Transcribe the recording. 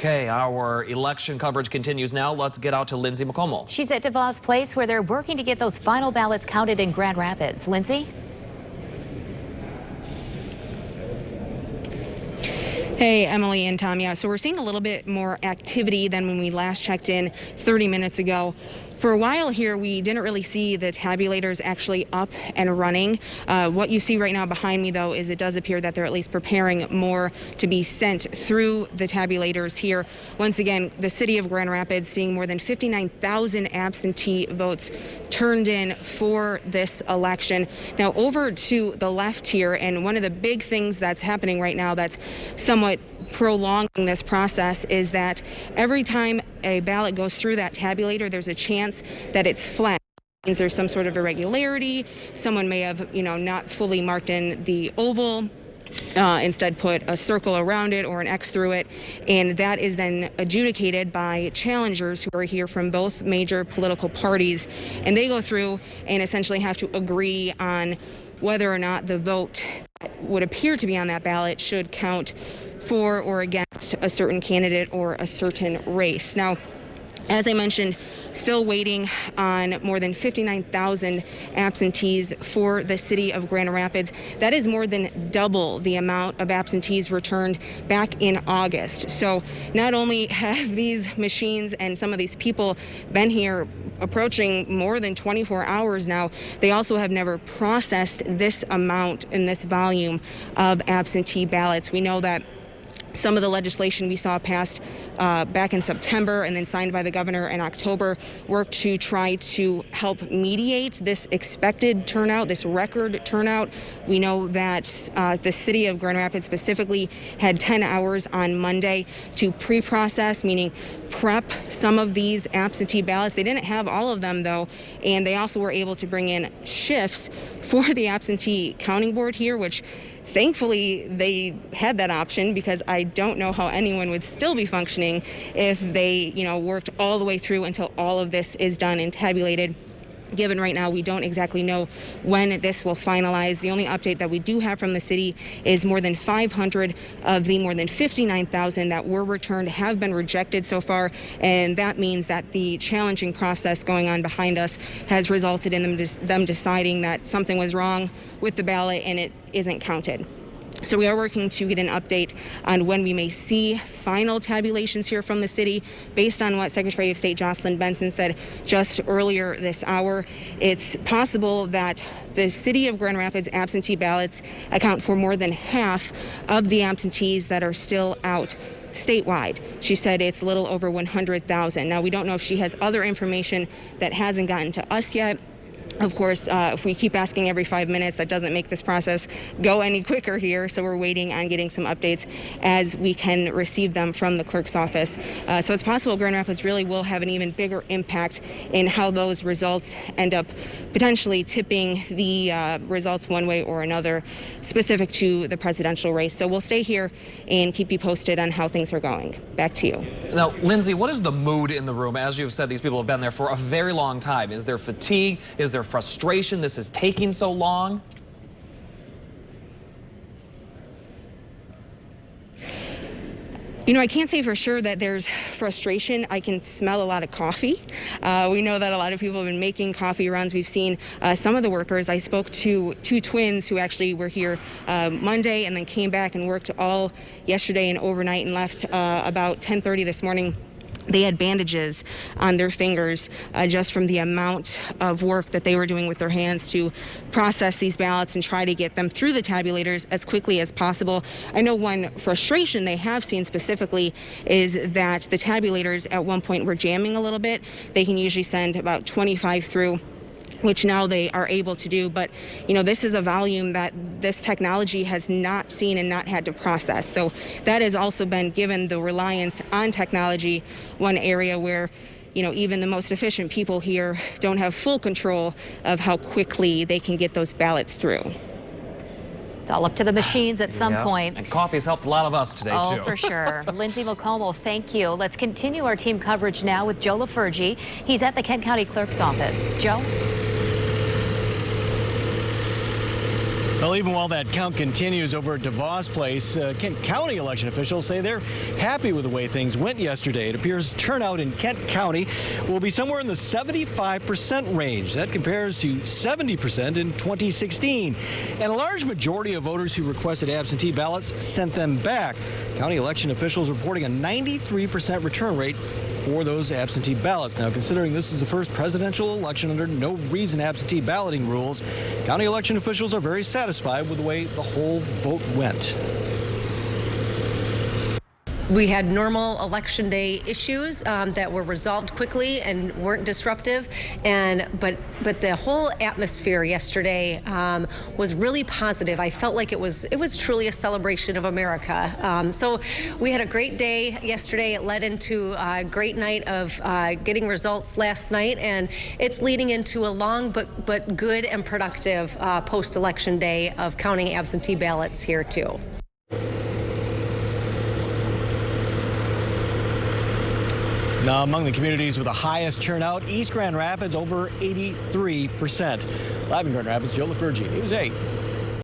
Okay, our election coverage continues now. Let's get out to Lindsay McComal. She's at DeVos Place where they're working to get those final ballots counted in Grand Rapids. Lindsay? Hey, Emily and Tom. Yeah, so we're seeing a little bit more activity than when we last checked in 30 minutes ago. For a while here, we didn't really see the tabulators actually up and running. What you see right now behind me, though, is it does appear that they're at least preparing more to be sent through the tabulators here. Once again, the city of Grand Rapids seeing more than 59,000 absentee votes turned in for this election. Now, over to the left here, and one of the big things that's happening right now that's somewhat prolonging this process is that every time a ballot goes through that tabulator, there's a chance that it's flagged. Means there's some sort of irregularity. Someone may have, not fully marked in the oval. Instead put a circle around it or an X through it, and that is then adjudicated by challengers who are here from both major political parties, and they go through and essentially have to agree on whether or not the vote that would appear to be on that ballot should count for or against a certain candidate or a certain race. Now, as I mentioned, still waiting on more than 59,000 absentees for the city of Grand Rapids. That is more than double the amount of absentees returned back in August. So not only have these machines and some of these people been here approaching more than 24 hours now, they also have never processed this amount and this volume of absentee ballots. We know that some of the legislation we saw passed back in September and then signed by the governor in October worked to try to help mediate this expected turnout, this record turnout. We know that the city of Grand Rapids specifically had 10 hours on Monday to pre-process, meaning prep some of these absentee ballots. They didn't have all of them, though, and they also were able to bring in shifts for the absentee counting board here, which thankfully, they had that option, because I don't know how anyone would still be functioning if they, worked all the way through until all of this is done and tabulated. Given right now, we don't exactly know when this will finalize. The only update that we do have from the city is more than 500 of the more than 59,000 that were returned have been rejected so far, and that means that the challenging process going on behind us has resulted in them deciding that something was wrong with the ballot and it isn't counted. So we are working to get an update on when we may see final tabulations here from the city. Based on what Secretary of State Jocelyn Benson said just earlier this hour, it's possible that the city of Grand Rapids absentee ballots account for more than half of the absentees that are still out statewide. She said it's a little over 100,000. Now, we don't know if she has other information that hasn't gotten to us yet. Of course, if we keep asking every 5 minutes, that doesn't make this process go any quicker here. So we're waiting on getting some updates as we can receive them from the clerk's office. So it's possible Grand Rapids really will have an even bigger impact in how those results end up potentially tipping the results one way or another specific to the presidential race. So we'll stay here and keep you posted on how things are going. Back to you. Now, Lindsay, what is the mood in the room? As you've said, these people have been there for a very long time. Is there fatigue? Is there frustration this is taking so long? I can't say for sure that there's frustration. I can smell a lot of coffee. We know that a lot of people have been making coffee runs. We've seen some of the workers. I spoke to two twins who actually were here Monday and then came back and worked all yesterday and overnight and left about 10:30 this morning. They had bandages on their fingers just from the amount of work that they were doing with their hands to process these ballots and try to get them through the tabulators as quickly as possible. I know one frustration they have seen specifically is that the tabulators at one point were jamming a little bit. They can usually send about 25 through, which now they are able to do. But, this is a volume that this technology has not seen and not had to process. So that has also been, given the reliance on technology, one area where, even the most efficient people here don't have full control of how quickly they can get those ballots through. It's all up to the machines at some point. And coffee's helped a lot of us today, too. Oh, for sure. Lindsay McComal, thank you. Let's continue our team coverage now with Joe LaFurgey. He's at the Kent County Clerk's office. Joe? Well, even while that count continues over at DeVos Place, Kent County election officials say they're happy with the way things went yesterday. It appears turnout in Kent County will be somewhere in the 75% range. That compares to 70% in 2016. And a large majority of voters who requested absentee ballots sent them back. County election officials reporting a 93% return rate for those absentee ballots. Now, considering this is the first presidential election under no reason absentee balloting rules, county election officials are very satisfied with the way the whole vote went. We had normal election day issues that were resolved quickly and weren't disruptive, but the whole atmosphere yesterday was really positive. I felt like it was truly a celebration of America. So we had a great day yesterday. It led into a great night of getting results last night, and it's leading into a long but good and productive post-election day of counting absentee ballots here too. Now, among the communities with the highest turnout, East Grand Rapids over 83%. Live in Grand Rapids, Joe LaFurgey, News 8.